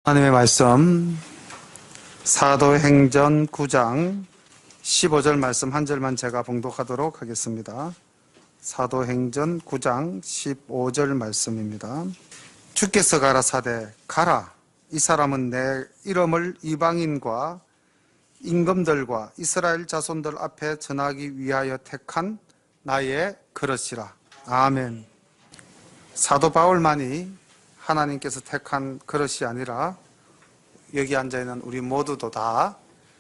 하나님의 말씀 사도행전 9장 15절 말씀 한 절만 제가 봉독하도록 하겠습니다. 사도행전 9장 15절 말씀입니다. 주께서 가라사대 가라, 이 사람은 내 이름을 이방인과 임금들과 이스라엘 자손들 앞에 전하기 위하여 택한 나의 그릇이라. 아멘. 사도 바울만이 하나님께서 택한 그릇이 아니라 여기 앉아있는 우리 모두도 다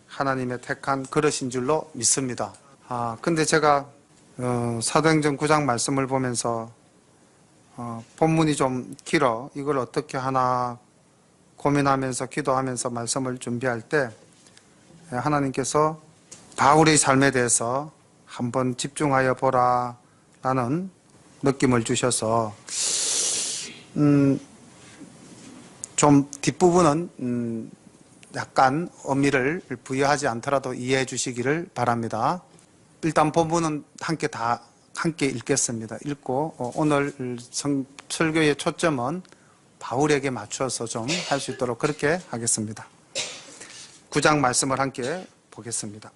하나님의 택한 그릇인 줄로 믿습니다. 근데 제가 사도행전 9장 말씀을 보면서 본문이 좀 길어 이걸 어떻게 하나 고민하면서 기도하면서 말씀을 준비할 때 하나님께서 바울의 삶에 대해서 한번 집중하여 보라 라는 느낌을 주셔서 좀 뒷부분은 약간 의미를 부여하지 않더라도 이해해 주시기를 바랍니다. 일단 본문은 함께 읽겠습니다. 읽고 오늘 설교의 초점은 바울에게 맞춰서 좀 할 수 있도록 그렇게 하겠습니다. 9장 말씀을 함께 보겠습니다.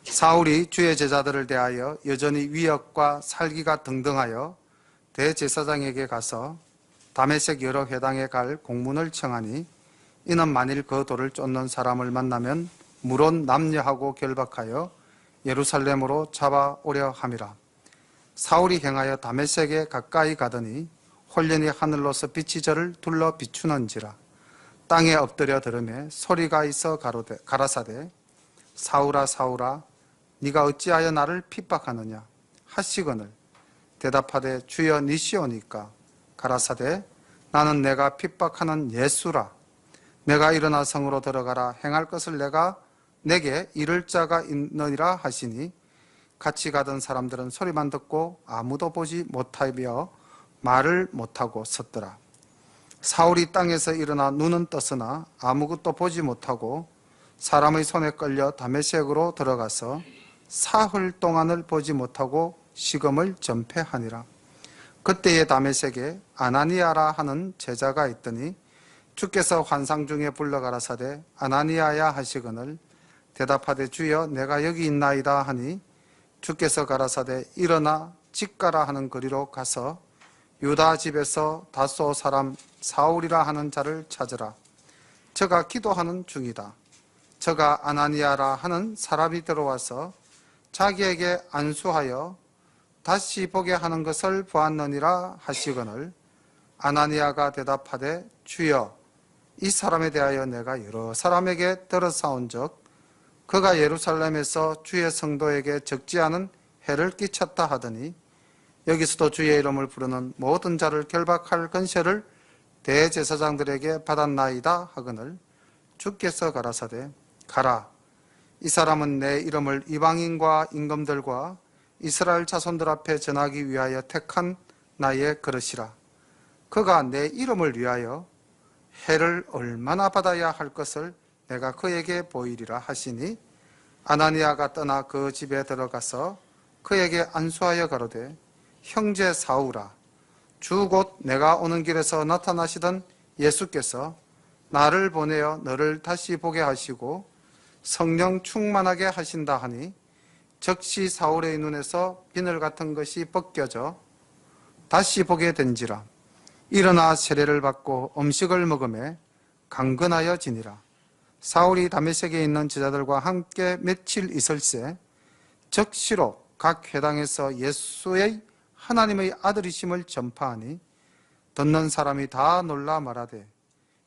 사울이 주의 제자들을 대하여 여전히 위협과 살기가 등등하여 대제사장에게 가서 다메섹 여러 회당에 갈 공문을 청하니 이는 만일 그 돌을 쫓는 사람을 만나면 물론 남녀하고 결박하여 예루살렘으로 잡아오려 함이라. 사울이 행하여 다메섹에 가까이 가더니 홀연히 하늘로서 빛이 저를 둘러 비추는지라. 땅에 엎드려 들으매 소리가 있어 가라사대 사울아 사울아 네가 어찌하여 나를 핍박하느냐 하시거늘 대답하되 주여 니시오니까 가라사대 나는 내가 핍박하는 예수라. 내가 일어나 성으로 들어가라. 행할 것을 내게 이를 자가 있느니라 하시니 같이 가던 사람들은 소리만 듣고 아무도 보지 못하며 말을 못하고 섰더라. 사울이 땅에서 일어나 눈은 떴으나 아무것도 보지 못하고 사람의 손에 끌려 다메섹으로 들어가서 사흘 동안을 보지 못하고 식음을 전폐하니라. 그때에 다메섹에 아나니아라 하는 제자가 있더니 주께서 환상 중에 불러 가라사대 아나니아야 하시거늘 대답하되 주여 내가 여기 있나이다 하니 주께서 가라사대 일어나 집 가라 하는 거리로 가서 유다 집에서 다소 사람 사울이라 하는 자를 찾으라. 저가 기도하는 중이다. 저가 아나니아라 하는 사람이 들어와서 자기에게 안수하여 다시 보게 하는 것을 보았느니라 하시거늘 아나니아가 대답하되 주여 이 사람에 대하여 내가 여러 사람에게 들어사온즉 그가 예루살렘에서 주의 성도에게 적지 않은 해를 끼쳤다 하더니 여기서도 주의 이름을 부르는 모든 자를 결박할 권세를 대제사장들에게 받았나이다 하거늘 주께서 가라사대 가라, 이 사람은 내 이름을 이방인과 임금들과 이스라엘 자손들 앞에 전하기 위하여 택한 나의 그릇이라. 그가 내 이름을 위하여 해를 얼마나 받아야 할 것을 내가 그에게 보이리라 하시니 아나니아가 떠나 그 집에 들어가서 그에게 안수하여 가로되 형제 사울아 주 곧 내가 오는 길에서 나타나시던 예수께서 나를 보내어 너를 다시 보게 하시고 성령 충만하게 하신다 하니 즉시 사울의 눈에서 비늘 같은 것이 벗겨져 다시 보게 된지라. 일어나 세례를 받고 음식을 먹으매 강건하여 지니라. 사울이 다메섹에 있는 제자들과 함께 며칠 있을새 즉시로 각 회당에서 예수의 하나님의 아들이심을 전파하니 듣는 사람이 다 놀라 말하되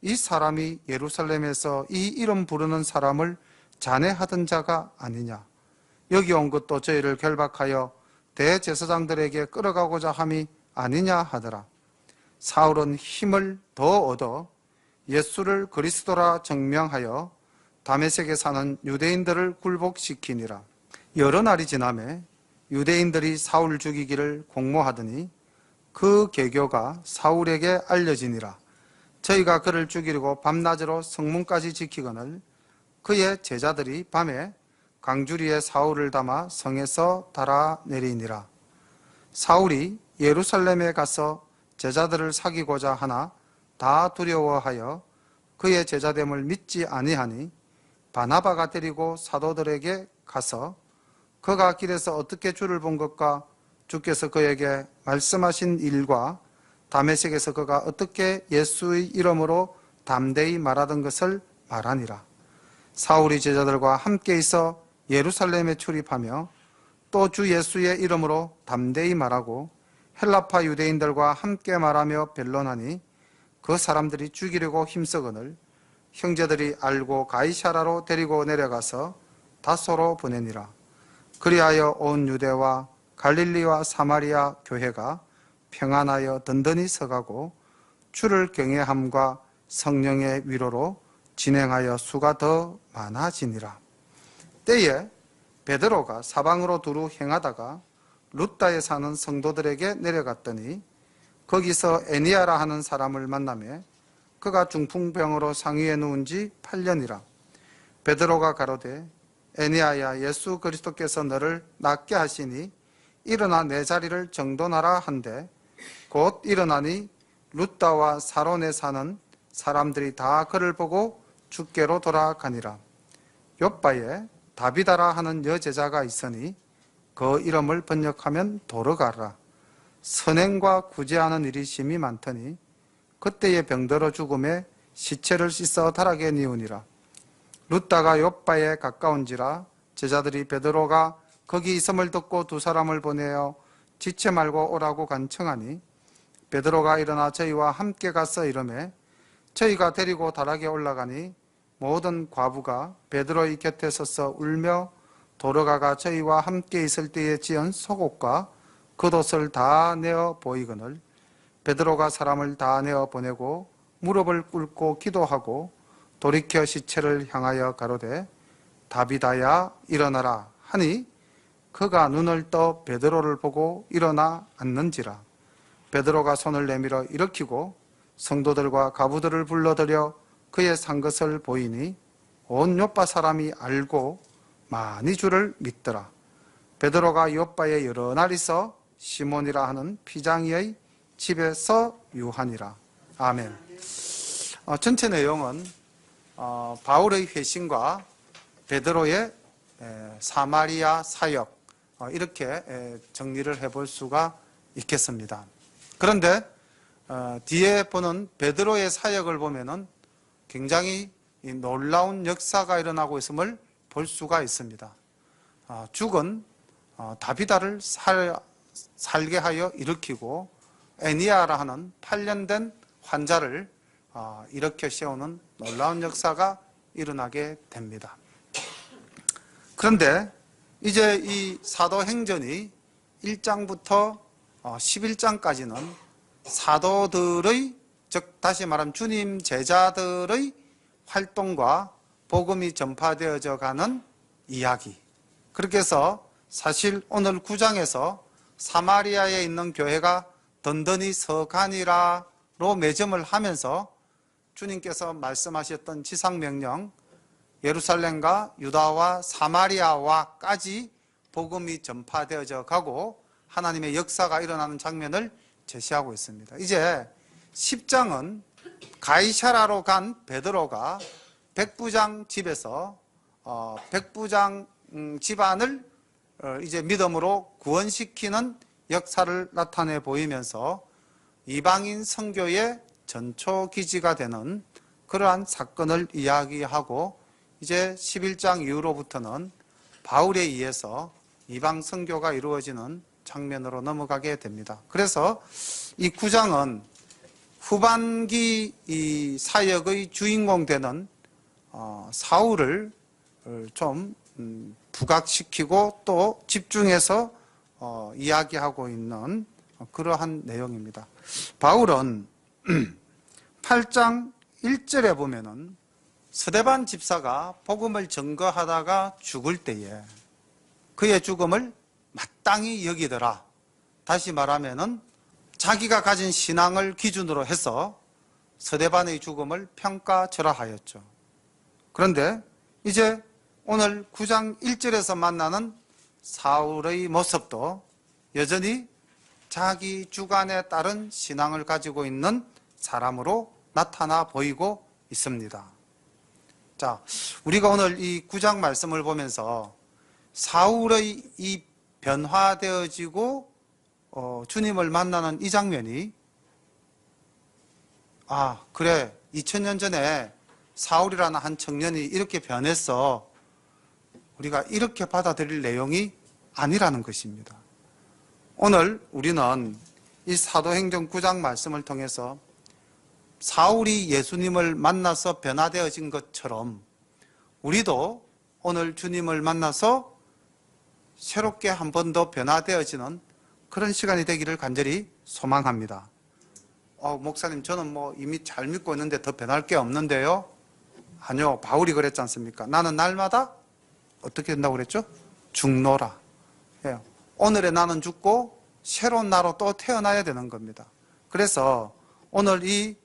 이 사람이 예루살렘에서 이 이름 부르는 사람을 잔해하던 자가 아니냐. 여기 온 것도 저희를 결박하여 대제사장들에게 끌어가고자 함이 아니냐 하더라. 사울은 힘을 더 얻어 예수를 그리스도라 증명하여 다메섹에 사는 유대인들을 굴복시키니라. 여러 날이 지나매 유대인들이 사울 죽이기를 공모하더니 그 계교가 사울에게 알려지니라. 저희가 그를 죽이려고 밤낮으로 성문까지 지키거늘 그의 제자들이 밤에 강주리에 사울을 담아 성에서 달아내리니라. 사울이 예루살렘에 가서 제자들을 사귀고자 하나 다 두려워하여 그의 제자됨을 믿지 아니하니 바나바가 데리고 사도들에게 가서 그가 길에서 어떻게 주를 본 것과 주께서 그에게 말씀하신 일과 다메섹에서 그가 어떻게 예수의 이름으로 담대히 말하던 것을 말하니라. 사울이 제자들과 함께 있어 예루살렘에 출입하며 또 주 예수의 이름으로 담대히 말하고 헬라파 유대인들과 함께 말하며 변론하니 그 사람들이 죽이려고 힘쓰거늘 형제들이 알고 가이사라로 데리고 내려가서 다소로 보내니라. 그리하여 온 유대와 갈릴리와 사마리아 교회가 평안하여 든든히 서가고 주를 경외함과 성령의 위로로 진행하여 수가 더 많아지니라. 때에 베드로가 사방으로 두루 행하다가 룻다에 사는 성도들에게 내려갔더니 거기서 에니아라 하는 사람을 만나매 그가 중풍병으로 상위에 누운 지 8년이라. 베드로가 가로되 에니아야, 예수 그리스도께서 너를 낫게 하시니 일어나 내 자리를 정돈하라 한데 곧 일어나니 룻다와 사론에 사는 사람들이 다 그를 보고 주께로 돌아가니라. 욥바에 다비다라 하는 여제자가 있으니 그 이름을 번역하면 도르가라. 선행과 구제하는 일이 심히 많더니 그때에 병들어 죽음에 시체를 씻어 다락에 뉘우니라. 룻다가 욥바에 가까운지라 제자들이 베드로가 거기 있음을 듣고 두 사람을 보내어 지체 말고 오라고 간청하니 베드로가 일어나 저희와 함께 가서 이르매 저희가 데리고 다락에 올라가니 모든 과부가 베드로의 곁에 서서 울며 도르가가 저희와 함께 있을 때에 지은 속옷과 겉옷을 다 내어 보이거늘 베드로가 사람을 다 내어 보내고 무릎을 꿇고 기도하고 돌이켜 시체를 향하여 가로되 다비다야 일어나라 하니 그가 눈을 떠 베드로를 보고 일어나 앉는지라. 베드로가 손을 내밀어 일으키고 성도들과 가부들을 불러들여 그의 산 것을 보이니 온 요빠 사람이 알고 많이 주를 믿더라. 베드로가 요빠에 여러 날 있어 시몬이라 하는 피장이의 집에서 유하니라. 아멘. 전체 내용은 바울의 회심과 베드로의 사마리아 사역 이렇게 정리를 해볼 수가 있겠습니다. 그런데 뒤에 보는 베드로의 사역을 보면은 굉장히 놀라운 역사가 일어나고 있음을 볼 수가 있습니다. 죽은 다비다를 살게 하여 일으키고 에니아라 하는 8년 된 환자를 일으켜 세우는 놀라운 역사가 일어나게 됩니다. 그런데 이제 이 사도행전이 1장부터 11장까지는 사도들의, 즉 다시 말하면 주님 제자들의 활동과 복음이 전파되어져 가는 이야기. 그렇게 해서 사실 오늘 9장에서 사마리아에 있는 교회가 든든히 서가니라로 매점을 하면서 주님께서 말씀하셨던 지상명령, 예루살렘과 유다와 사마리아와까지 복음이 전파되어져 가고 하나님의 역사가 일어나는 장면을 제시하고 있습니다. 이제 10장은 가이사라로 간 베드로가 백부장 집에서 백부장 집안을 이제 믿음으로 구원시키는 역사를 나타내 보이면서 이방인 선교의 전초 기지가 되는 그러한 사건을 이야기하고 이제 11장 이후로부터는 바울에 의해서 이방 선교가 이루어지는 장면으로 넘어가게 됩니다. 그래서 이 9장은 후반기 이 사역의 주인공 되는 사울을 좀 부각시키고 또 집중해서 이야기하고 있는 그러한 내용입니다. 바울은 8장 1절에 보면은 스데반 집사가 복음을 전거하다가 죽을 때에 그의 죽음을 마땅히 여기더라. 다시 말하면은 자기가 가진 신앙을 기준으로 해서 스데반의 죽음을 평가절하하였죠. 그런데 이제 오늘 9장 1절에서 만나는 사울의 모습도 여전히 자기 주관에 따른 신앙을 가지고 있는 사람으로 나타나 보이고 있습니다. 자, 우리가 오늘 이 9장 말씀을 보면서 사울의 이 변화되어지고 주님을 만나는 이 장면이 그래 2000년 전에 사울이라는 한 청년이 이렇게 변했어, 우리가 이렇게 받아들일 내용이 아니라는 것입니다. 오늘 우리는 이 사도행전 9장 말씀을 통해서 사울이 예수님을 만나서 변화되어진 것처럼 우리도 오늘 주님을 만나서 새롭게 한 번 더 변화되어지는 그런 시간이 되기를 간절히 소망합니다. 목사님, 저는 이미 잘 믿고 있는데 더 변할 게 없는데요? 아니요, 바울이 그랬지 않습니까? 나는 날마다 어떻게 된다고 그랬죠? 죽노라. 오늘의 나는 죽고 새로운 나로 또 태어나야 되는 겁니다. 그래서 오늘 이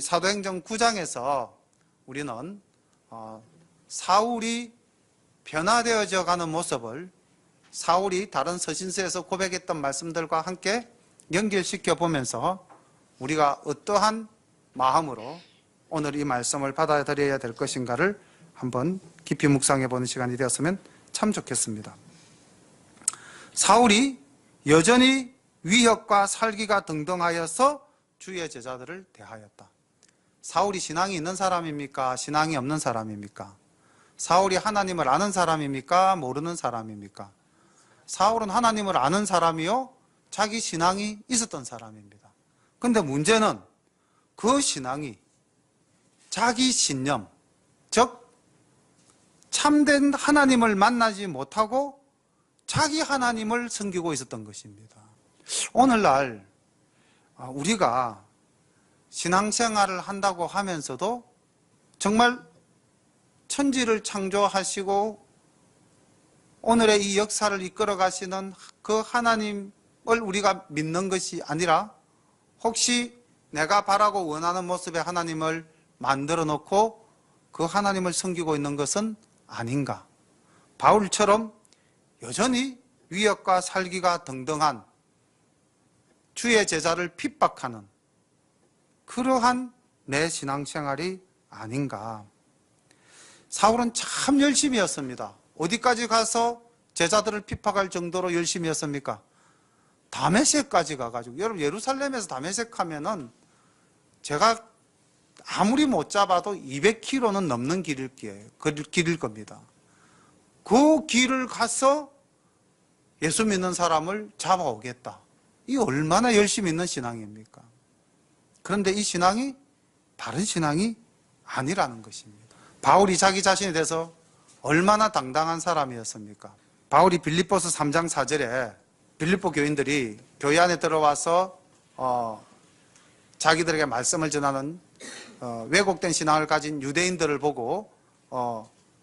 사도행전 9장에서 우리는 사울이 변화되어져 가는 모습을 사울이 다른 서신서에서 고백했던 말씀들과 함께 연결시켜 보면서 우리가 어떠한 마음으로 오늘 이 말씀을 받아들여야 될 것인가를 한번 깊이 묵상해 보는 시간이 되었으면 참 좋겠습니다. 사울이 여전히 위협과 살기가 등등하여서 주의 제자들을 대하였다. 사울이 신앙이 있는 사람입니까? 신앙이 없는 사람입니까? 사울이 하나님을 아는 사람입니까? 모르는 사람입니까? 사울은 하나님을 아는 사람이요, 자기 신앙이 있었던 사람입니다. 그런데 문제는 그 신앙이 자기 신념, 즉 참된 하나님을 만나지 못하고 자기 하나님을 섬기고 있었던 것입니다. 오늘날 우리가 신앙생활을 한다고 하면서도 정말 천지를 창조하시고 오늘의 이 역사를 이끌어 가시는 그 하나님을 우리가 믿는 것이 아니라 혹시 내가 바라고 원하는 모습의 하나님을 만들어 놓고 그 하나님을 섬기고 있는 것은 아닌가? 바울처럼 여전히 위협과 살기가 등등한 주의 제자를 핍박하는 그러한 내 신앙생활이 아닌가? 사울은 참 열심히 했습니다. 어디까지 가서 제자들을 핍박할 정도로 열심히 했습니까? 다메섹까지 가가지고, 여러분 예루살렘에서 다메섹 하면은 제가 아무리 못 잡아도 200km는 넘는 길일 겁니다. 그 길을 가서 예수 믿는 사람을 잡아오겠다. 이 얼마나 열심히 있는 신앙입니까? 그런데 이 신앙이 바른 신앙이 아니라는 것입니다. 바울이 자기 자신에 대해서 얼마나 당당한 사람이었습니까? 바울이 빌립보서 3장 4절에 빌립보 교인들이 교회 안에 들어와서 자기들에게 말씀을 전하는 왜곡된 신앙을 가진 유대인들을 보고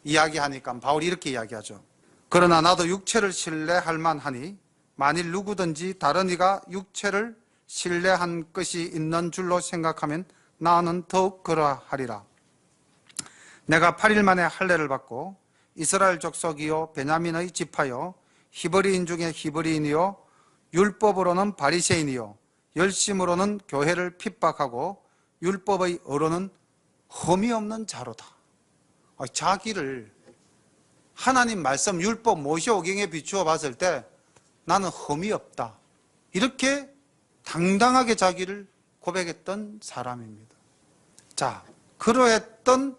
이야기하니까 바울이 이렇게 이야기하죠. 그러나 나도 육체를 신뢰할 만하니 만일 누구든지 다른 이가 육체를 신뢰한 것이 있는 줄로 생각하면 나는 더욱 그러하리라. 내가 8일 만에 할례를 받고 이스라엘 족속이요 베냐민의 지파요 히브리인 중에 히브리인이요 율법으로는 바리새인이요 열심으로는 교회를 핍박하고 율법의 어로는 흠이 없는 자로다. 자기를 하나님 말씀 율법 모세오경에 비추어 봤을 때 나는 흠이 없다, 이렇게 당당하게 자기를 고백했던 사람입니다. 자, 그러했던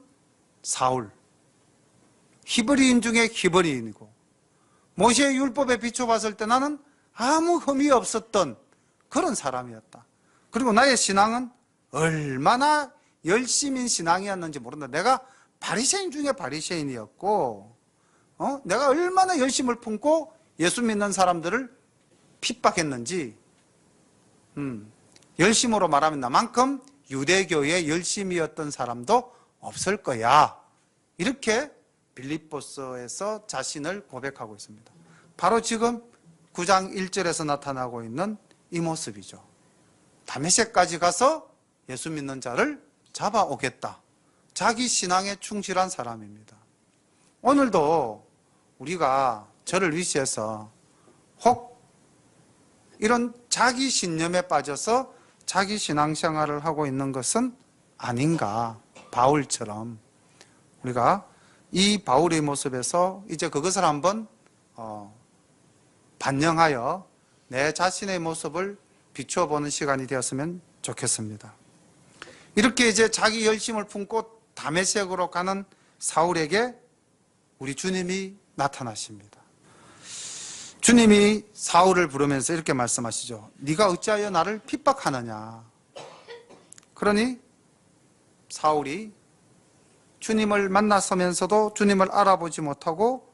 사울, 히브리인 중에 히브리인이고 모세의 율법에 비춰봤을 때 나는 아무 흠이 없었던 그런 사람이었다. 그리고 나의 신앙은 얼마나 열심인 신앙이었는지 모른다. 내가 바리새인 중에 바리새인이었고 내가 얼마나 열심을 품고 예수 믿는 사람들을 핍박했는지, 열심으로 말하면 나만큼 유대교에 열심이었던 사람도 없을 거야. 이렇게 빌립보서에서 자신을 고백하고 있습니다. 바로 지금 9장 1절에서 나타나고 있는 이 모습이죠. 다메섹까지 가서 예수 믿는 자를 잡아오겠다. 자기 신앙에 충실한 사람입니다. 오늘도 우리가 저를 위시해서 혹 이런 자기 신념에 빠져서 자기 신앙생활을 하고 있는 것은 아닌가? 바울처럼 우리가 이 바울의 모습에서 이제 그것을 한번 반영하여 내 자신의 모습을 비추어 보는 시간이 되었으면 좋겠습니다. 이렇게 이제 자기 열심을 품고 다메섹으로 가는 사울에게 우리 주님이 나타나십니다. 주님이 사울을 부르면서 이렇게 말씀하시죠. 네가 어찌하여 나를 핍박하느냐. 그러니 사울이 주님을 만나서면서도 주님을 알아보지 못하고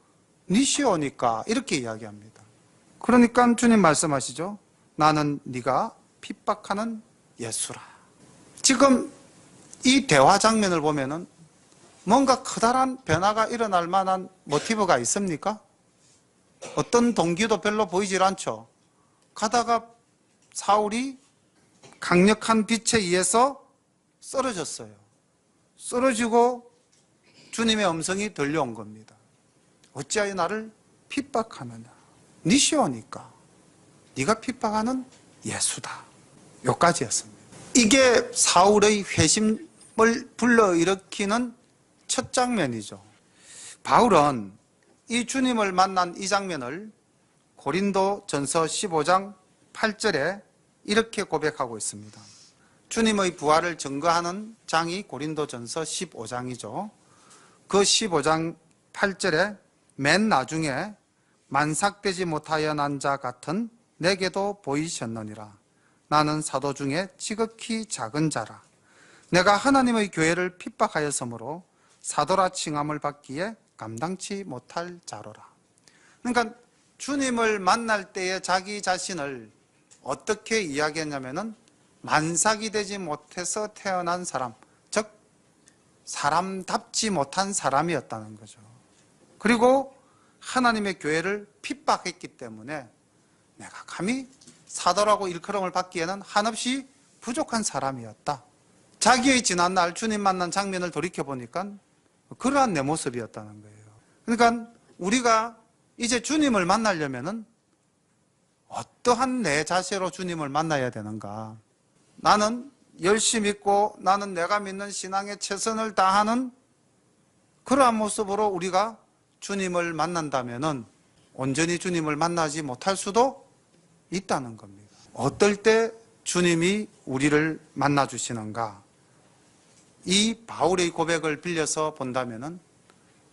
니시오니까 이렇게 이야기합니다. 그러니까 주님 말씀하시죠. 나는 네가 핍박하는 예수라. 지금 이 대화 장면을 보면은 뭔가 커다란 변화가 일어날 만한 모티브가 있습니까? 어떤 동기도 별로 보이질 않죠. 가다가 사울이 강력한 빛에 의해서 쓰러졌어요. 쓰러지고 주님의 음성이 들려온 겁니다. 어찌하여 나를 핍박하느냐. 니시오니까 네가 핍박하는 예수다. 여기까지였습니다. 이게 사울의 회심을 불러일으키는 첫 장면이죠. 바울은 이 주님을 만난 이 장면을 고린도 전서 15장 8절에 이렇게 고백하고 있습니다. 주님의 부활을 증거하는 장이 고린도 전서 15장이죠. 그 15장 8절에 맨 나중에 만삭되지 못하여 난 자 같은 내게도 보이셨느니라. 나는 사도 중에 지극히 작은 자라. 내가 하나님의 교회를 핍박하였으므로 사도라 칭함을 받기에 감당치 못할 자로라. 그러니까 주님을 만날 때에 자기 자신을 어떻게 이야기했냐면은 만삭이 되지 못해서 태어난 사람, 즉 사람답지 못한 사람이었다는 거죠. 그리고 하나님의 교회를 핍박했기 때문에 내가 감히 사도라고 일컬음을 받기에는 한없이 부족한 사람이었다. 자기의 지난날 주님 만난 장면을 돌이켜보니까 그러한 내 모습이었다는 거예요. 그러니까 우리가 이제 주님을 만나려면은 어떠한 내 자세로 주님을 만나야 되는가? 나는 열심히 믿고 나는 내가 믿는 신앙에 최선을 다하는 그러한 모습으로 우리가 주님을 만난다면은 온전히 주님을 만나지 못할 수도 있다는 겁니다. 어떨 때 주님이 우리를 만나 주시는가? 이 바울의 고백을 빌려서 본다면은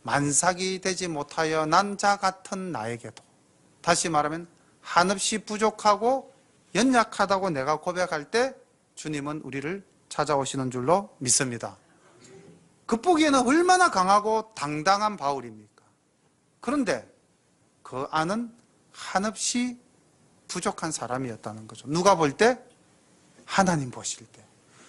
만삭이 되지 못하여 난 자 같은 나에게도, 다시 말하면 한없이 부족하고 연약하다고 내가 고백할 때 주님은 우리를 찾아오시는 줄로 믿습니다. 겉보기에는 얼마나 강하고 당당한 바울입니까? 그런데 그 안은 한없이 부족한 사람이었다는 거죠. 누가 볼 때? 하나님 보실 때.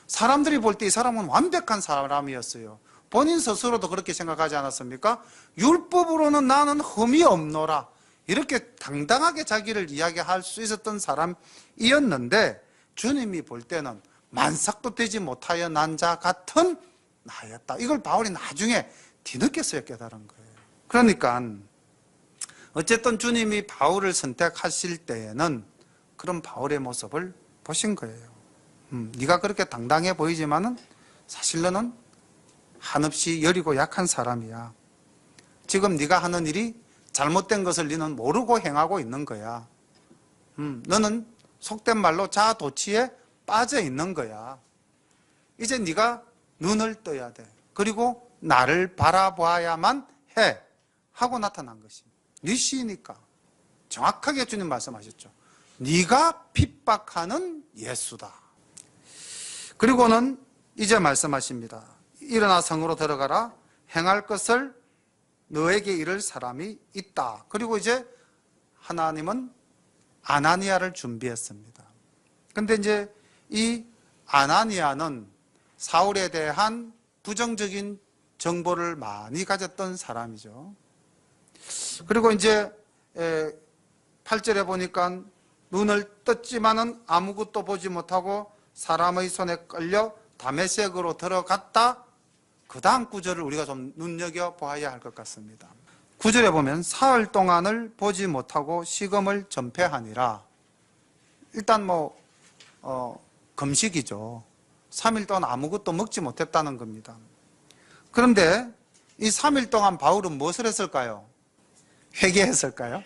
사람들이 볼 때 이 사람은 완벽한 사람이었어요. 본인 스스로도 그렇게 생각하지 않았습니까? 율법으로는 나는 흠이 없노라. 이렇게 당당하게 자기를 이야기할 수 있었던 사람이었는데 주님이 볼 때는 만삭도 되지 못하여 난 자 같은 나였다. 이걸 바울이 나중에 뒤늦게서야 깨달은 거예요. 그러니까 어쨌든 주님이 바울을 선택하실 때에는 그런 바울의 모습을 보신 거예요. 네가 그렇게 당당해 보이지만은 사실 너는 한없이 여리고 약한 사람이야. 지금 네가 하는 일이 잘못된 것을 너는 모르고 행하고 있는 거야. 너는 속된 말로 자아도취에 빠져 있는 거야. 이제 네가 눈을 떠야 돼. 그리고 나를 바라봐야만 해. 하고 나타난 것입니다. 니시니까 정확하게 주님 말씀하셨죠. 네가 핍박하는 예수다. 그리고는 이제 말씀하십니다. 일어나 성으로 들어가라. 행할 것을 너에게 이를 사람이 있다. 그리고 이제 하나님은 아나니아를 준비했습니다. 근데 이제 이 아나니아는 사울에 대한 부정적인 정보를 많이 가졌던 사람이죠. 그리고 이제 8절에 보니까 눈을 떴지만은 아무것도 보지 못하고 사람의 손에 끌려 다메섹으로 들어갔다. 그 다음 구절을 우리가 좀 눈여겨보아야 할 것 같습니다. 9절에 보면 사흘 동안을 보지 못하고 식음을 전폐하니라. 일단 금식이죠. 3일 동안 아무것도 먹지 못했다는 겁니다. 그런데 이 3일 동안 바울은 무엇을 했을까요? 회개했을까요?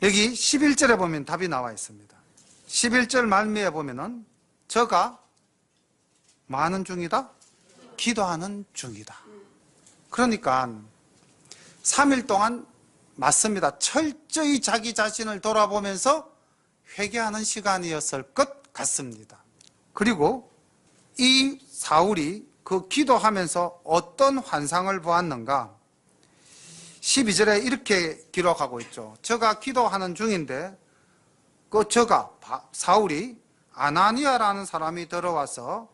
여기 11절에 보면 답이 나와 있습니다. 11절 말미에 보면은 저가 뭐 하는 중이다? 기도하는 중이다. 그러니까 3일 동안 맞습니다. 철저히 자기 자신을 돌아보면서 회개하는 시간이었을 것 같습니다. 그리고 이 사울이 그 기도하면서 어떤 환상을 보았는가? 12절에 이렇게 기록하고 있죠. 저가 기도하는 중인데 사울이 아나니아라는 사람이 들어와서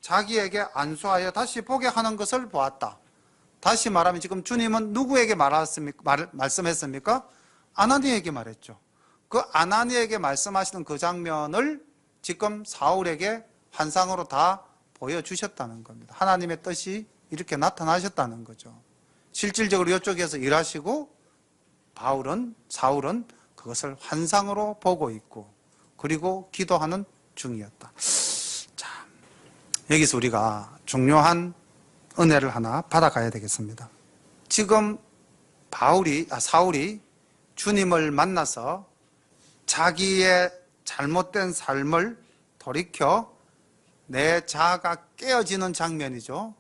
자기에게 안수하여 다시 보게 하는 것을 보았다. 다시 말하면 지금 주님은 누구에게 말씀했습니까? 아나니아에게 말했죠. 그 아나니아에게 말씀하시는 그 장면을 지금 사울에게 환상으로 다 보여주셨다는 겁니다. 하나님의 뜻이 이렇게 나타나셨다는 거죠. 실질적으로 이쪽에서 일하시고 사울은 그것을 환상으로 보고 있고 그리고 기도하는 중이었다. 자, 여기서 우리가 중요한 은혜를 하나 받아가야 되겠습니다. 지금 사울이 주님을 만나서 자기의 잘못된 삶을 돌이켜 내 자아가 깨어지는 장면이죠.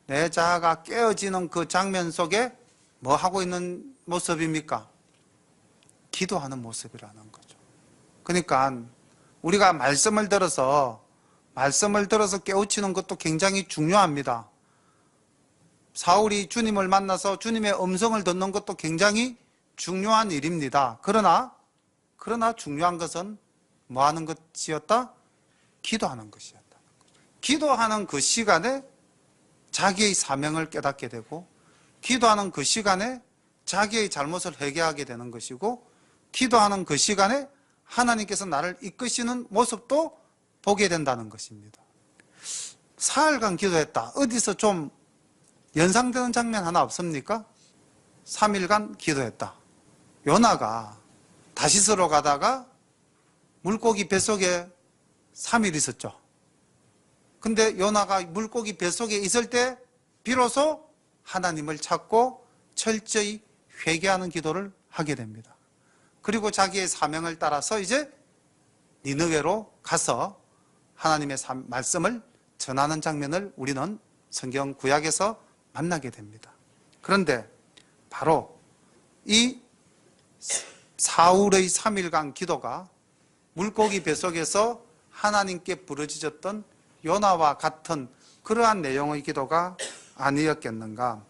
내 자아가 깨어지는 그 장면 속에 뭐 하고 있는 모습입니까? 기도하는 모습이라는 거죠. 그러니까 우리가 말씀을 들어서 깨우치는 것도 굉장히 중요합니다. 사울이 주님을 만나서 주님의 음성을 듣는 것도 굉장히 중요한 일입니다. 그러나 중요한 것은 뭐 하는 것이었다? 기도하는 것이었다. 기도하는 그 시간에 자기의 사명을 깨닫게 되고, 기도하는 그 시간에 자기의 잘못을 회개하게 되는 것이고, 기도하는 그 시간에 하나님께서 나를 이끄시는 모습도 보게 된다는 것입니다. 사흘간 기도했다. 어디서 좀 연상되는 장면 하나 없습니까? 3일간 기도했다. 요나가 다시스로 가다가 물고기 뱃속에 3일 있었죠. 근데 요나가 물고기 뱃속에 있을 때 비로소 하나님을 찾고 철저히 회개하는 기도를 하게 됩니다. 그리고 자기의 사명을 따라서 이제 니느웨로 가서 하나님의 말씀을 전하는 장면을 우리는 성경 구약에서 만나게 됩니다. 그런데 바로 이 사울의 3일간 기도가 물고기 뱃속에서 하나님께 부르짖었던 요나와 같은 그러한 내용의 기도가 아니었겠는가.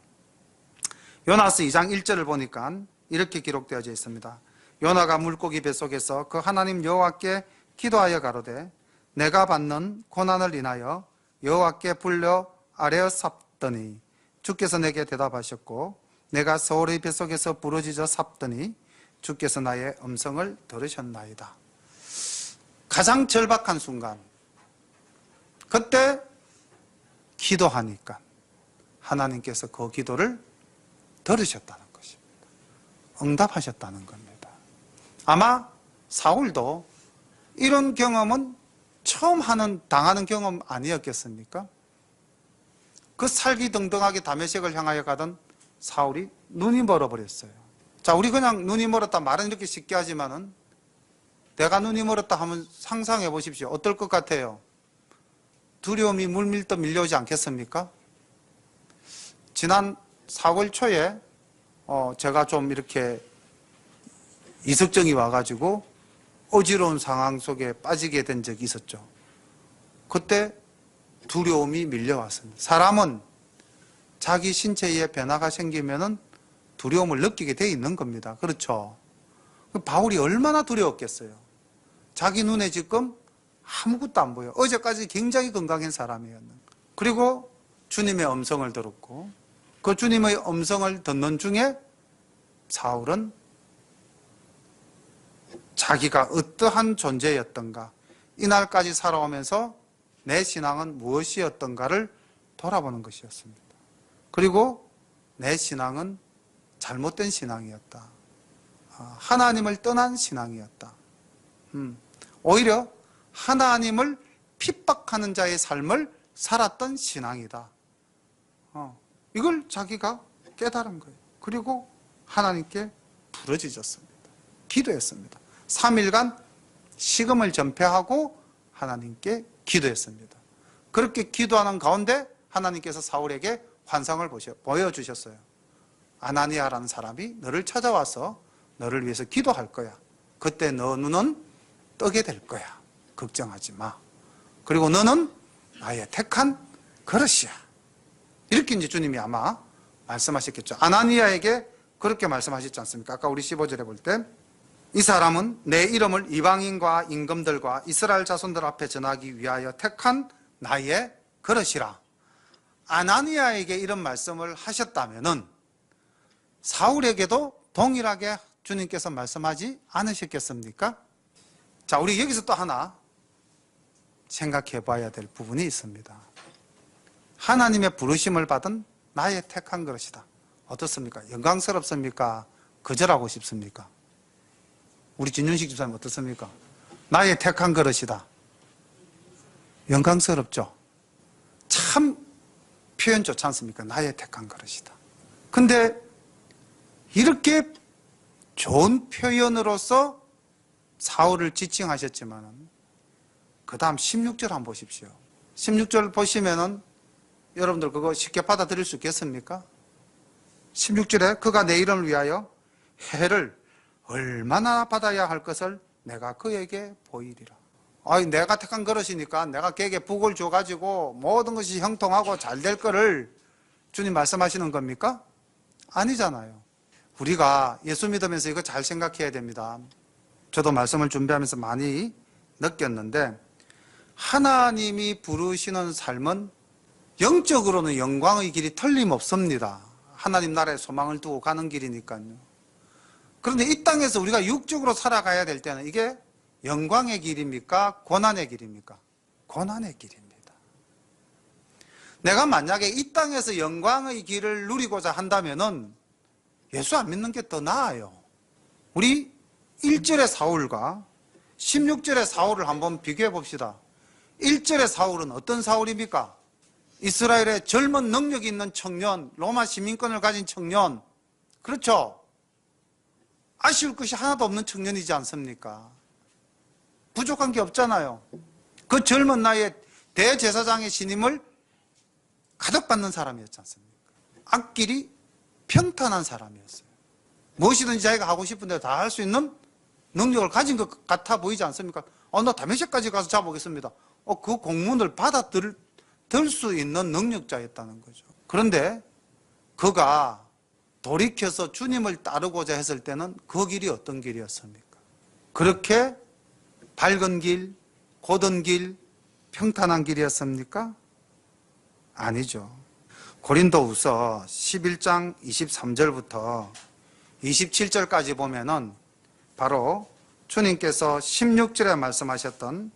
요나서 2장 1절을 보니까 이렇게 기록되어져 있습니다. 요나가 물고기 뱃속에서 그 하나님 여호와께 기도하여 가로되 내가 받는 고난을 인하여 여호와께 불려 아뢰어 삽더니 주께서 내게 대답하셨고 내가 서울의 뱃속에서 부르짖어 삽더니 주께서 나의 음성을 들으셨나이다. 가장 절박한 순간, 그때 기도하니까 하나님께서 그 기도를 들으셨다는 것입니다. 응답하셨다는 겁니다. 아마 사울도 이런 경험은 처음 당하는 경험 아니었겠습니까? 그 살기등등하게 다메섹을 향하여 가던 사울이 눈이 멀어버렸어요. 자, 우리 그냥 눈이 멀었다 말은 이렇게 쉽게 하지만은 내가 눈이 멀었다 하면 상상해 보십시오. 어떨 것 같아요? 두려움이 물밀듯 밀려오지 않겠습니까? 지난 4월 초에 제가 좀 이렇게 이석증이 와가지고 어지러운 상황 속에 빠지게 된 적이 있었죠. 그때 두려움이 밀려왔습니다. 사람은 자기 신체에 변화가 생기면은 두려움을 느끼게 돼 있는 겁니다. 그렇죠? 바울이 얼마나 두려웠겠어요. 자기 눈에 지금 아무것도 안 보여. 어제까지 굉장히 건강한 사람이었는데. 그리고 주님의 음성을 들었고 그 주님의 음성을 듣는 중에 사울은 자기가 어떠한 존재였던가, 이날까지 살아오면서 내 신앙은 무엇이었던가를 돌아보는 것이었습니다. 그리고 내 신앙은 잘못된 신앙이었다. 하나님을 떠난 신앙이었다. 오히려 하나님을 핍박하는 자의 삶을 살았던 신앙이다. 이걸 자기가 깨달은 거예요. 그리고 하나님께 부르짖었습니다. 기도했습니다. 3일간 식음을 전폐하고 하나님께 기도했습니다. 그렇게 기도하는 가운데 하나님께서 사울에게 환상을 보여주셨어요. 아나니아라는 사람이 너를 찾아와서 너를 위해서 기도할 거야. 그때 너 눈은 뜨게 될 거야. 걱정하지 마. 그리고 너는 나의 택한 그릇이야. 이렇게 이제 주님이 아마 말씀하셨겠죠. 아나니아에게 그렇게 말씀하셨지 않습니까? 아까 우리 15절에 볼 때 이 사람은 내 이름을 이방인과 임금들과 이스라엘 자손들 앞에 전하기 위하여 택한 나의 그릇이라. 아나니아에게 이런 말씀을 하셨다면은 사울에게도 동일하게 주님께서 말씀하지 않으셨겠습니까? 자, 우리 여기서 또 하나 생각해 봐야 될 부분이 있습니다. 하나님의 부르심을 받은 나의 택한 그릇이다. 어떻습니까? 영광스럽습니까? 거절하고 싶습니까? 우리 진윤식 집사님 어떻습니까? 나의 택한 그릇이다. 영광스럽죠? 참 표현 좋지 않습니까? 나의 택한 그릇이다. 근데 이렇게 좋은 표현으로서 사울을 지칭하셨지만 그 다음 16절 한번 보십시오. 16절 보시면은 여러분들 그거 쉽게 받아들일 수 있겠습니까? 16절에 그가 내 이름을 위하여 해를 얼마나 받아야 할 것을 내가 그에게 보이리라. 아니, 내가 택한 그릇이니까 내가 걔에게 복을 줘가지고 모든 것이 형통하고 잘 될 거를 주님 말씀하시는 겁니까? 아니잖아요. 우리가 예수 믿으면서 이거 잘 생각해야 됩니다. 저도 말씀을 준비하면서 많이 느꼈는데 하나님이 부르시는 삶은 영적으로는 영광의 길이 틀림없습니다. 하나님 나라에 소망을 두고 가는 길이니까요. 그런데 이 땅에서 우리가 육적으로 살아가야 될 때는 이게 영광의 길입니까? 고난의 길입니까? 고난의 길입니다. 내가 만약에 이 땅에서 영광의 길을 누리고자 한다면은 예수 안 믿는 게 더 나아요. 우리 1절의 사울과 16절의 사울을 한번 비교해 봅시다. 1절의 사울은 어떤 사울입니까? 이스라엘의 젊은 능력이 있는 청년, 로마 시민권을 가진 청년. 그렇죠? 아쉬울 것이 하나도 없는 청년이지 않습니까? 부족한 게 없잖아요. 그 젊은 나이에 대제사장의 신임을 가득 받는 사람이었지 않습니까? 앞길이 평탄한 사람이었어요. 무엇이든지 자기가 하고 싶은 대로 다 할 수 있는 능력을 가진 것 같아 보이지 않습니까? 나 다메섹까지 가서 잡아보겠습니다. 그 공문을 받아들 수 있는 능력자였다는 거죠. 그런데 그가 돌이켜서 주님을 따르고자 했을 때는 그 길이 어떤 길이었습니까? 그렇게 밝은 길, 곧은 길, 평탄한 길이었습니까? 아니죠. 고린도후서 11장 23절부터 27절까지 보면은 바로 주님께서 16절에 말씀하셨던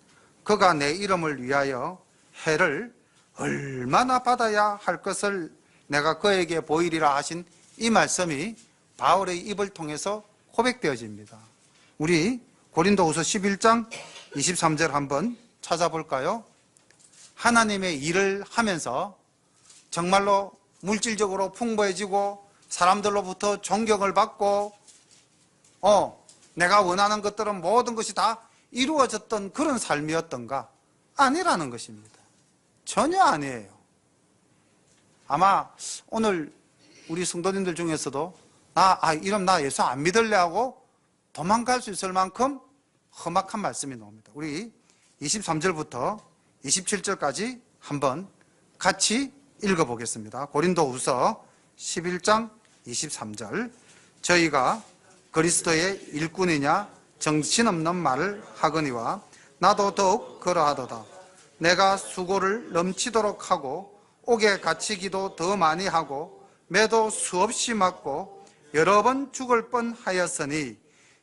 그가 내 이름을 위하여 해를 얼마나 받아야 할 것을 내가 그에게 보이리라 하신 이 말씀이 바울의 입을 통해서 고백되어집니다. 우리 고린도후서 11장 23절 한번 찾아볼까요? 하나님의 일을 하면서 정말로 물질적으로 풍부해지고 사람들로부터 존경을 받고 내가 원하는 것들은 모든 것이 다 이루어졌던 그런 삶이었던가? 아니라는 것입니다. 전혀 아니에요. 아마 오늘 우리 성도님들 중에서도 이러면 나 예수 안 믿을래 하고 도망갈 수 있을 만큼 험악한 말씀이 나옵니다. 우리 23절부터 27절까지 한번 같이 읽어보겠습니다. 고린도후서 11장 23절 저희가 그리스도의 일꾼이냐 정신없는 말을 하거니와 나도 더욱 그러하도다. 내가 수고를 넘치도록 하고 옥에 갇히기도 더 많이 하고 매도 수없이 맞고 여러 번 죽을 뻔하였으니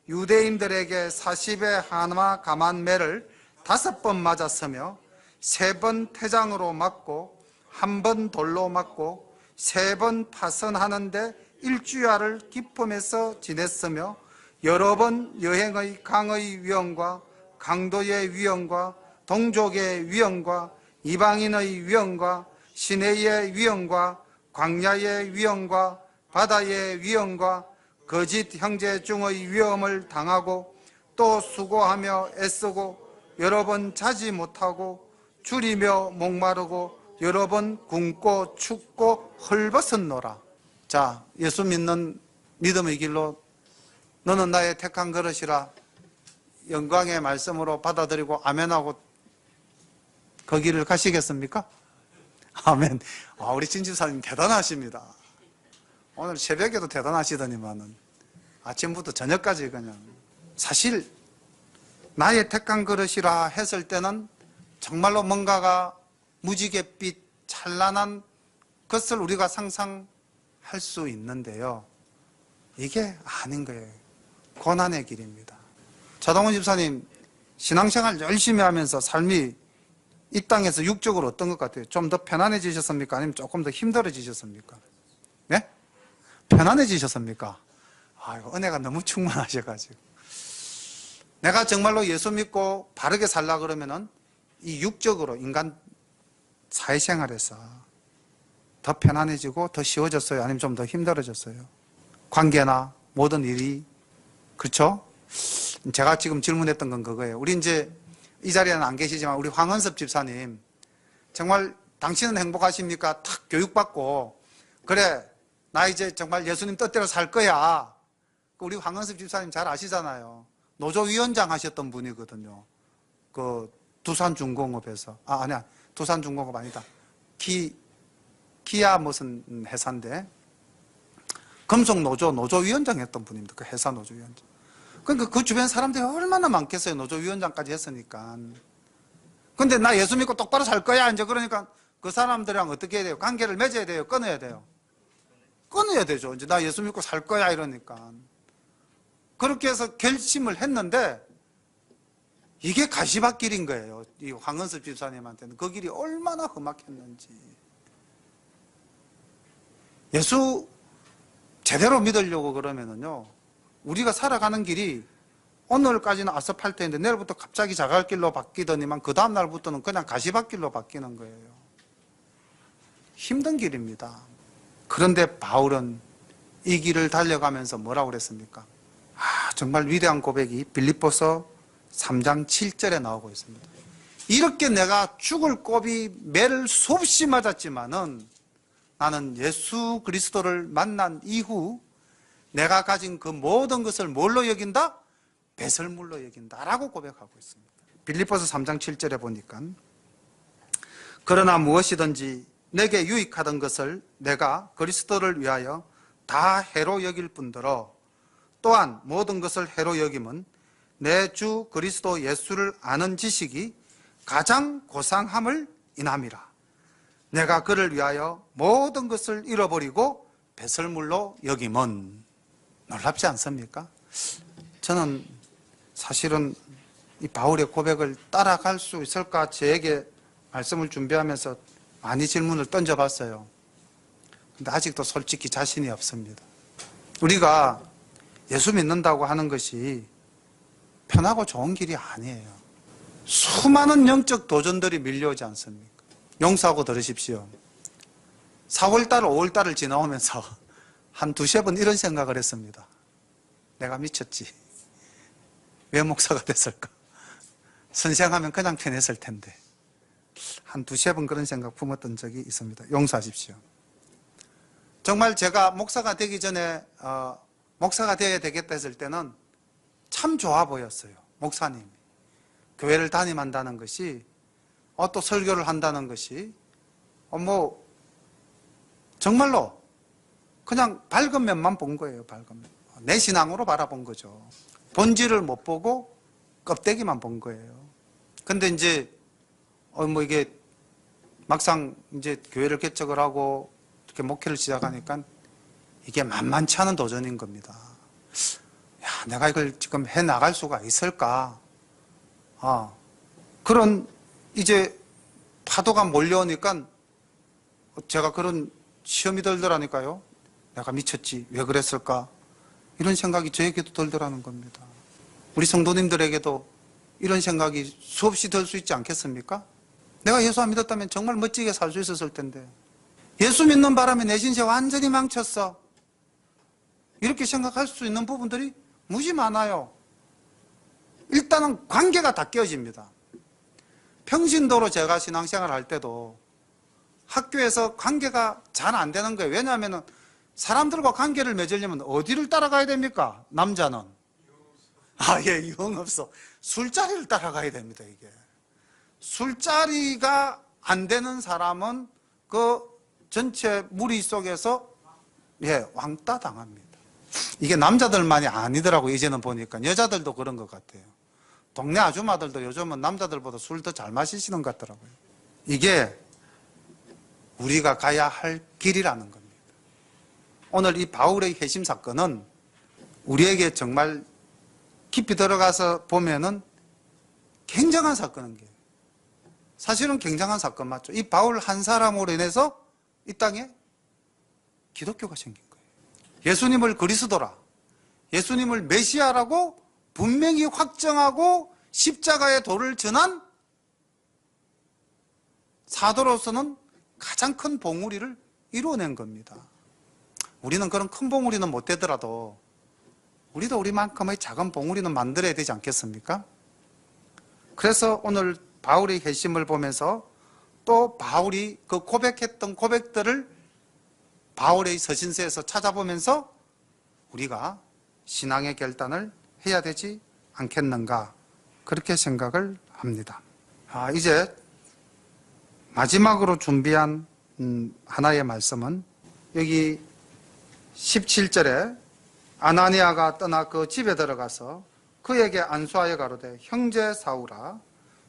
유대인들에게 40에 하나 감한 매를 5번 맞았으며 3번 태장으로 맞고 1번 돌로 맞고 3번 파선하는데 일주야를 기품에서 지냈으며 여러 번 여행의 강의 위험과 강도의 위험과 동족의 위험과 이방인의 위험과 시내의 위험과 광야의 위험과 바다의 위험과 거짓 형제 중의 위험을 당하고 또 수고하며 애쓰고 여러 번 자지 못하고 줄이며 목마르고 여러 번 굶고 춥고 헐벗었노라. 자, 예수 믿는 믿음의 길로 너는 나의 택한 그릇이라 영광의 말씀으로 받아들이고 아멘하고 그 길을 가시겠습니까? 아멘. 우리 진집사님 대단하십니다. 오늘 새벽에도 대단하시더니만은 아침부터 저녁까지 그냥. 사실 나의 택한 그릇이라 했을 때는 정말로 뭔가가 무지갯빛 찬란한 것을 우리가 상상할 수 있는데요, 이게 아닌 거예요. 고난의 길입니다. 차동원 집사님 신앙생활 열심히 하면서 삶이 이 땅에서 육적으로 어떤 것 같아요? 좀 더 편안해지셨습니까? 아니면 조금 더 힘들어지셨습니까? 네? 편안해지셨습니까? 아이고, 은혜가 너무 충만하셔가지고. 내가 정말로 예수 믿고 바르게 살라 그러면은 이 육적으로 인간 사회생활에서 더 편안해지고 더 쉬워졌어요? 아니면 좀 더 힘들어졌어요? 관계나 모든 일이. 그렇죠? 제가 지금 질문했던 건 그거예요. 우리 이제 이 자리에는 안 계시지만 우리 황은섭 집사님, 정말 당신은 행복하십니까? 탁 교육받고 그래 나 이제 정말 예수님 뜻대로 살 거야. 우리 황은섭 집사님 잘 아시잖아요. 노조위원장 하셨던 분이거든요. 그 두산중공업에서. 아니야, 두산중공업 아니다. 기아 무슨 회사인데 금속노조 노조위원장 했던 분입니다. 그 회사 노조위원장. 그러니까 그 주변 사람들이 얼마나 많겠어요. 노조위원장까지 했으니까. 근데 나 예수 믿고 똑바로 살 거야 이제 그러니까 그 사람들이랑 어떻게 해야 돼요? 관계를 맺어야 돼요? 끊어야 돼요? 끊어야 되죠. 이제 나 예수 믿고 살 거야 이러니까. 그렇게 해서 결심을 했는데 이게 가시밭길인 거예요. 이 황은섭 집사님한테는 그 길이 얼마나 험악했는지. 예수 제대로 믿으려고 그러면은요, 우리가 살아가는 길이 오늘까지는 아스팔트인데 내일부터 갑자기 자갈길로 바뀌더니만 그 다음 날부터는 그냥 가시밭길로 바뀌는 거예요. 힘든 길입니다. 그런데 바울은 이 길을 달려가면서 뭐라고 그랬습니까? 정말 위대한 고백이 빌립보서 3장 7절에 나오고 있습니다. 이렇게 내가 죽을 고비 매를 수없이 맞았지만은 나는 예수 그리스도를 만난 이후 내가 가진 그 모든 것을 뭘로 여긴다? 배설물로 여긴다 라고 고백하고 있습니다. 빌립보서 3장 7절에 보니까 그러나 무엇이든지 내게 유익하던 것을 내가 그리스도를 위하여 다 해로 여길 뿐더러 또한 모든 것을 해로 여김은 내 주 그리스도 예수를 아는 지식이 가장 고상함을 인함이라. 내가 그를 위하여 모든 것을 잃어버리고 배설물로 여김은. 놀랍지 않습니까? 저는 사실은 이 바울의 고백을 따라갈 수 있을까 저에게 말씀을 준비하면서 많이 질문을 던져봤어요. 근데 아직도 솔직히 자신이 없습니다. 우리가 예수 믿는다고 하는 것이 편하고 좋은 길이 아니에요. 수많은 영적 도전들이 밀려오지 않습니까? 용서하고 들으십시오. 4월달, 5월달을 지나오면서 한 두세 번 이런 생각을 했습니다. 내가 미쳤지. 왜 목사가 됐을까? 선생하면 그냥 편했을 텐데. 한 두세 번 그런 생각 품었던 적이 있습니다. 용서하십시오. 정말 제가 목사가 되기 전에 목사가 되어야 되겠다 했을 때는 참 좋아 보였어요. 목사님이. 교회를 담임한다는 것이 또 설교를 한다는 것이 정말로 그냥 밝은 면만 본 거예요. 밝은 면. 내 신앙으로 바라본 거죠. 본질을 못 보고 껍데기만 본 거예요. 근데 이제 이게 막상 이제 교회를 개척을 하고 이렇게 목회를 시작하니까 이게 만만치 않은 도전인 겁니다. 야, 내가 이걸 지금 해 나갈 수가 있을까? 그런 이제 파도가 몰려오니까 제가 그런 시험이 들더라니까요. 내가 미쳤지. 왜 그랬을까? 이런 생각이 저에게도 들더라는 겁니다. 우리 성도님들에게도 이런 생각이 수없이 들 수 있지 않겠습니까? 내가 예수 안 믿었다면 정말 멋지게 살 수 있었을 텐데 예수 믿는 바람에 내 신세 완전히 망쳤어. 이렇게 생각할 수 있는 부분들이 무지 많아요. 일단은 관계가 다 깨어집니다. 평신도로 제가 신앙생활 할 때도 학교에서 관계가 잘 안 되는 거예요. 왜냐하면 사람들과 관계를 맺으려면 어디를 따라가야 됩니까? 남자는. 예, 영업소. 술자리를 따라가야 됩니다, 이게. 술자리가 안 되는 사람은 그 전체 무리 속에서 왕따 당합니다. 이게 남자들만이 아니더라고요. 이제는 보니까 여자들도 그런 것 같아요. 동네 아줌마들도 요즘은 남자들보다 술 더 잘 마시시는 것 같더라고요. 이게 우리가 가야 할 길이라는 겁니다. 오늘 이 바울의 회심 사건은 우리에게 정말 깊이 들어가서 보면은 굉장한 사건인 게, 사실은 굉장한 사건 맞죠? 이 바울 한 사람으로 인해서 이 땅에 기독교가 생긴 거예요. 예수님을 그리스도라, 예수님을 메시아라고 분명히 확정하고 십자가의 도를 전한 사도로서는 가장 큰 봉우리를 이루어낸 겁니다. 우리는 그런 큰 봉우리는 못 되더라도 우리도 우리만큼의 작은 봉우리는 만들어야 되지 않겠습니까? 그래서 오늘 바울의 회심을 보면서 또 바울이 그 고백했던 고백들을 바울의 서신서에서 찾아보면서 우리가 신앙의 결단을 해야 되지 않겠는가, 그렇게 생각을 합니다. 이제 마지막으로 준비한 하나의 말씀은 여기 17절에 아나니아가 떠나 그 집에 들어가서 그에게 안수하여 가로되 형제 사울아,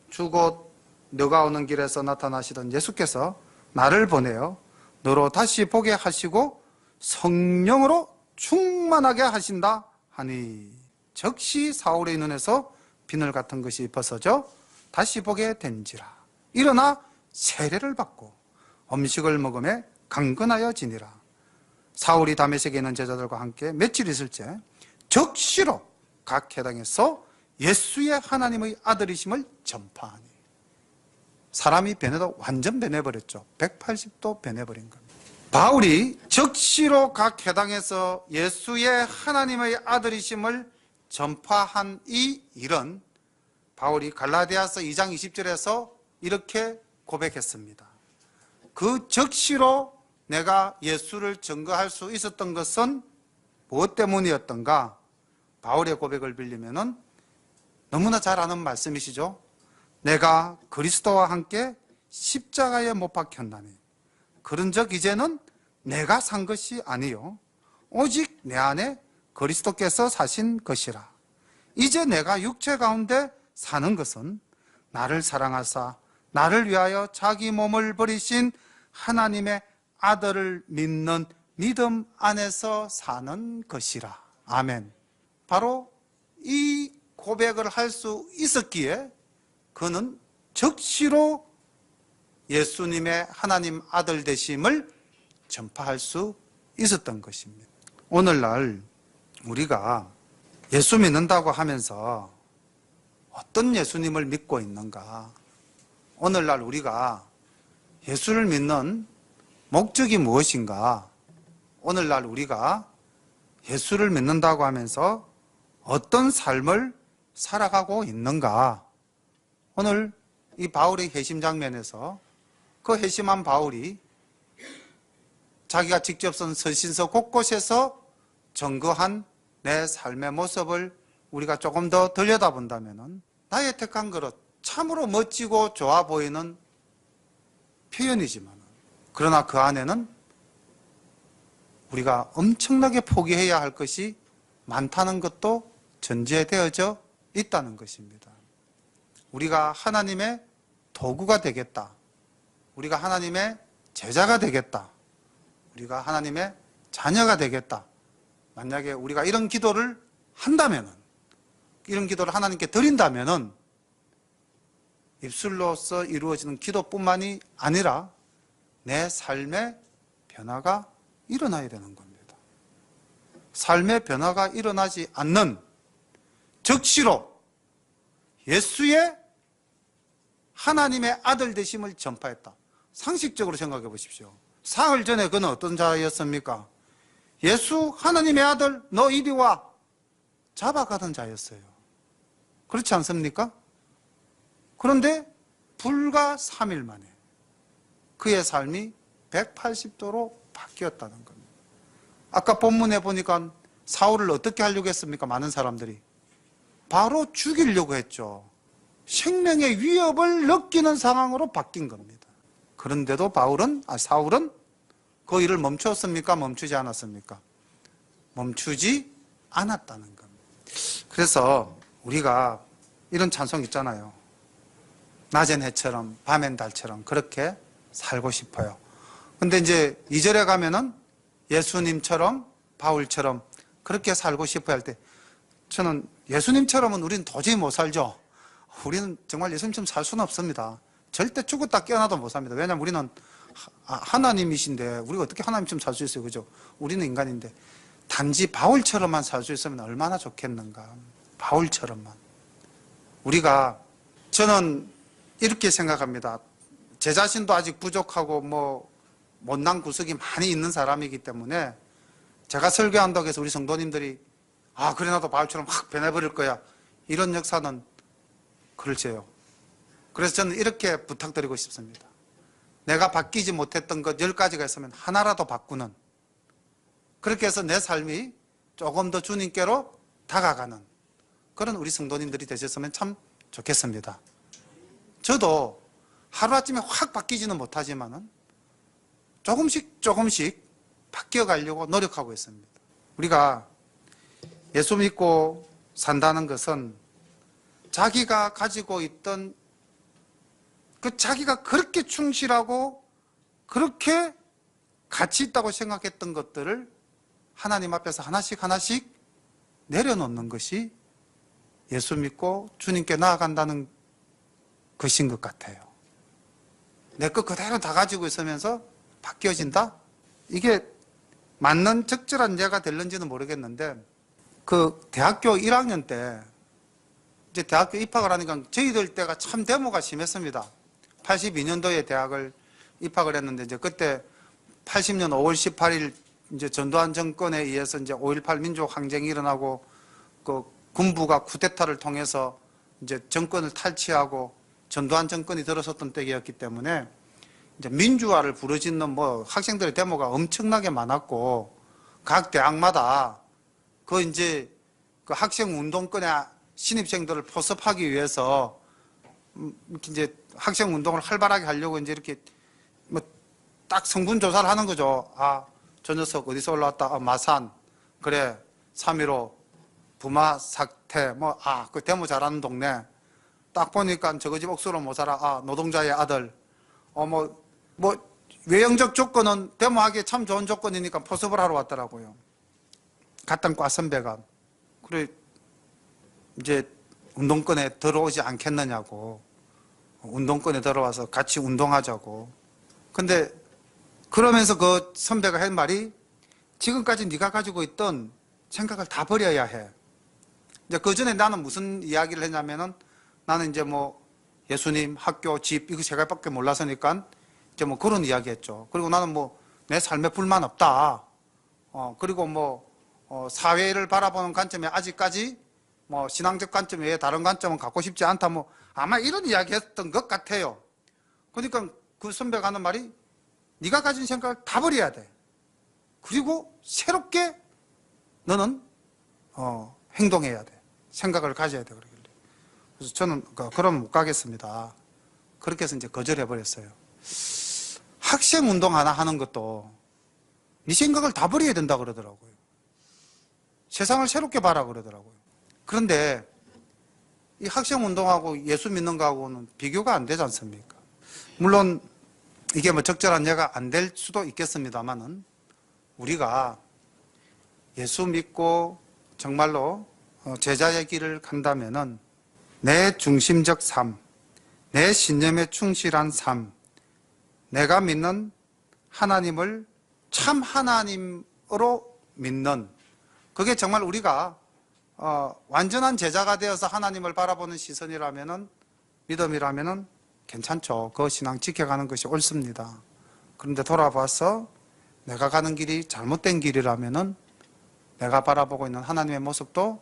주 곧 너가 오는 길에서 나타나시던 예수께서 나를 보내어 너로 다시 보게 하시고 성령으로 충만하게 하신다 하니, 즉시 사울의 눈에서 비늘 같은 것이 벗어져 다시 보게 된지라. 일어나 세례를 받고 음식을 먹음에 강건하여 지니라. 사울이 다메섹에 있는 제자들과 함께 며칠 있을 때 적시로 각 회당에서 예수의 하나님의 아들이심을 전파하니, 사람이 변해도 완전 변해버렸죠. 180도 변해버린 겁니다. 바울이 적시로 각 회당에서 예수의 하나님의 아들이심을 전파한 이 일은 바울이 갈라디아서 2장 20절에서 이렇게 고백했습니다. 그 적시로 내가 예수를 증거할 수 있었던 것은 무엇 때문이었던가? 바울의 고백을 빌리면은 너무나 잘 아는 말씀이시죠. 내가 그리스도와 함께 십자가에 못 박혔나니 그런즉 이제는 내가 산 것이 아니요 오직 내 안에 그리스도께서 사신 것이라. 이제 내가 육체 가운데 사는 것은 나를 사랑하사 나를 위하여 자기 몸을 버리신 하나님의 아들을 믿는 믿음 안에서 사는 것이라. 아멘. 바로 이 고백을 할 수 있었기에 그는 적시로 예수님의 하나님 아들 되심을 전파할 수 있었던 것입니다. 오늘날 우리가 예수 믿는다고 하면서 어떤 예수님을 믿고 있는가? 오늘날 우리가 예수를 믿는 목적이 무엇인가? 오늘날 우리가 예수를 믿는다고 하면서 어떤 삶을 살아가고 있는가? 오늘 이 바울의 회심 장면에서 그 회심한 바울이 자기가 직접 쓴 서신서 곳곳에서 증거한 내 삶의 모습을 우리가 조금 더 들여다본다면, 나의 택한 그릇, 참으로 멋지고 좋아 보이는 표현이지만, 그러나 그 안에는 우리가 엄청나게 포기해야 할 것이 많다는 것도 전제되어져 있다는 것입니다. 우리가 하나님의 도구가 되겠다, 우리가 하나님의 제자가 되겠다, 우리가 하나님의 자녀가 되겠다, 만약에 우리가 이런 기도를 한다면은, 이런 기도를 하나님께 드린다면은 입술로서 이루어지는 기도뿐만이 아니라 내 삶의 변화가 일어나야 되는 겁니다. 삶의 변화가 일어나지 않는, 적시로 예수의 하나님의 아들 되심을 전파했다. 상식적으로 생각해 보십시오. 사흘 전에 그는 어떤 자였습니까? 예수 하나님의 아들 너 이리 와 잡아가던 자였어요. 그렇지 않습니까? 그런데 불과 3일 만에 그의 삶이 180도로 바뀌었다는 겁니다. 아까 본문에 보니까 사울을 어떻게 하려고 했습니까? 많은 사람들이 바로 죽이려고 했죠. 생명의 위협을 느끼는 상황으로 바뀐 겁니다. 그런데도 사울은 그 일을 멈추었습니까? 멈추지 않았습니까? 멈추지 않았다는 겁니다. 그래서 우리가 이런 찬송 있잖아요. 낮엔 해처럼 밤엔 달처럼 그렇게 살고 싶어요. 근데 이제 2절에 가면은 예수님처럼 바울처럼 그렇게 살고 싶어야 할 때 저는 예수님처럼은 우리는 도저히 못 살죠. 우리는 정말 예수님처럼 살 수는 없습니다. 절대 죽었다 깨어나도 못 삽니다. 왜냐하면 우리는 하나님이신데 우리가 어떻게 하나님처럼 살 수 있어요, 그죠? 우리는 인간인데 단지 바울처럼만 살 수 있으면 얼마나 좋겠는가. 바울처럼만. 저는 이렇게 생각합니다. 제 자신도 아직 부족하고 못난 구석이 많이 있는 사람이기 때문에 제가 설교한다고 해서 우리 성도님들이 그래 나도 바울처럼 확 변해버릴 거야 이런 역사는 글쎄요. 그래서 저는 이렇게 부탁드리고 싶습니다. 내가 바뀌지 못했던 것 10가지가 있으면 하나라도 바꾸는, 그렇게 해서 내 삶이 조금 더 주님께로 다가가는 그런 우리 성도님들이 되셨으면 참 좋겠습니다. 저도 하루아침에 확 바뀌지는 못하지만은 조금씩 바뀌어 가려고 노력하고 있습니다. 우리가 예수 믿고 산다는 것은 자기가 가지고 있던 자기가 그렇게 충실하고 그렇게 가치 있다고 생각했던 것들을 하나님 앞에서 하나씩 내려놓는 것이 예수 믿고 주님께 나아간다는 것인 것 같아요. 내 것 그대로 다 가지고 있으면서 바뀌어진다? 이게 맞는 적절한 예가 될는지는 모르겠는데 대학교 1학년 때 이제 대학교 입학을 하니까 저희들 때가 참 데모가 심했습니다. 82년도에 대학을 입학을 했는데 이제 그때 80년 5월 18일 이제 전두환 정권에 의해서 이제 5.18 민족 항쟁이 일어나고 군부가 쿠데타를 통해서 이제 정권을 탈취하고 전두환 정권이 들어섰던 때였기 때문에 이제 민주화를 부르짖는 학생들의 데모가 엄청나게 많았고 각 대학마다 이제 학생 운동권의 신입생들을 포섭하기 위해서 이제 학생 운동을 활발하게 하려고 이제 이렇게 딱 성분 조사를 하는 거죠. 저 녀석 어디서 올라왔다? 마산. 그래. 3.15 부마 사태. 그 데모 잘하는 동네. 딱 보니까 저거 집 옥수로 못 살아. 노동자의 아들. 외형적 조건은 데모하기에 참 좋은 조건이니까 포섭을 하러 왔더라고요. 갔던 과 선배가. 그래, 이제 운동권에 들어오지 않겠느냐고. 운동권에 들어와서 같이 운동하자고. 근데 그러면서 그 선배가 한 말이 지금까지 네가 가지고 있던 생각을 다 버려야 해. 이제 그 전에 나는 무슨 이야기를 했냐면은 나는 이제 예수님, 학교, 집 이거 세 가지밖에 몰라서니까 이제 그런 이야기 했죠. 그리고 나는 내 삶에 불만 없다. 그리고 사회를 바라보는 관점에 아직까지 신앙적 관점 외에 다른 관점은 갖고 싶지 않다. 아마 이런 이야기 했던 것 같아요. 그러니까 그 선배가 하는 말이 네가 가진 생각을 다 버려야 돼. 그리고 새롭게 너는 행동해야 돼. 생각을 가져야 돼. 그러길래. 그래서 저는 그럼 못 가겠습니다. 그렇게 해서 이제 거절해버렸어요. 학생 운동 하나 하는 것도 네 생각을 다 버려야 된다 그러더라고요. 세상을 새롭게 봐라 그러더라고요. 그런데 이 학생 운동하고 예수 믿는 거하고는 비교가 안 되지 않습니까? 물론 이게 적절한 예가 안 될 수도 있겠습니다만은 우리가 예수 믿고 정말로 제자의 길을 간다면은 내 중심적 삶, 내 신념에 충실한 삶, 내가 믿는 하나님을 참 하나님으로 믿는, 그게 정말 우리가 완전한 제자가 되어서 하나님을 바라보는 시선이라면은, 믿음이라면은 괜찮죠. 그 신앙 지켜가는 것이 옳습니다. 그런데 돌아봐서 내가 가는 길이 잘못된 길이라면은 내가 바라보고 있는 하나님의 모습도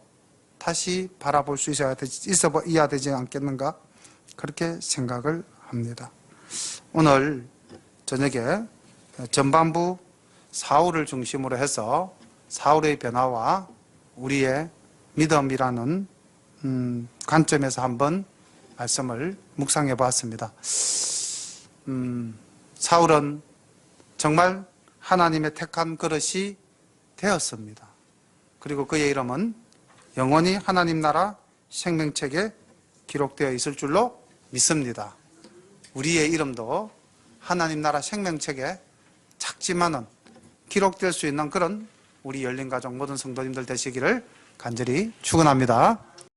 다시 바라볼 수 있어야 되지 않겠는가? 그렇게 생각을 합니다. 오늘 저녁에 전반부 사울을 중심으로 해서 사울의 변화와 우리의 믿음이라는 관점에서 한번 말씀을 묵상해 보았습니다. 사울은 정말 하나님의 택한 그릇이 되었습니다. 그리고 그의 이름은 영원히 하나님 나라 생명책에 기록되어 있을 줄로 믿습니다. 우리의 이름도 하나님 나라 생명책에 작지만은 기록될 수 있는 그런 우리 열린가족 모든 성도님들 되시기를 간절히 축원합니다.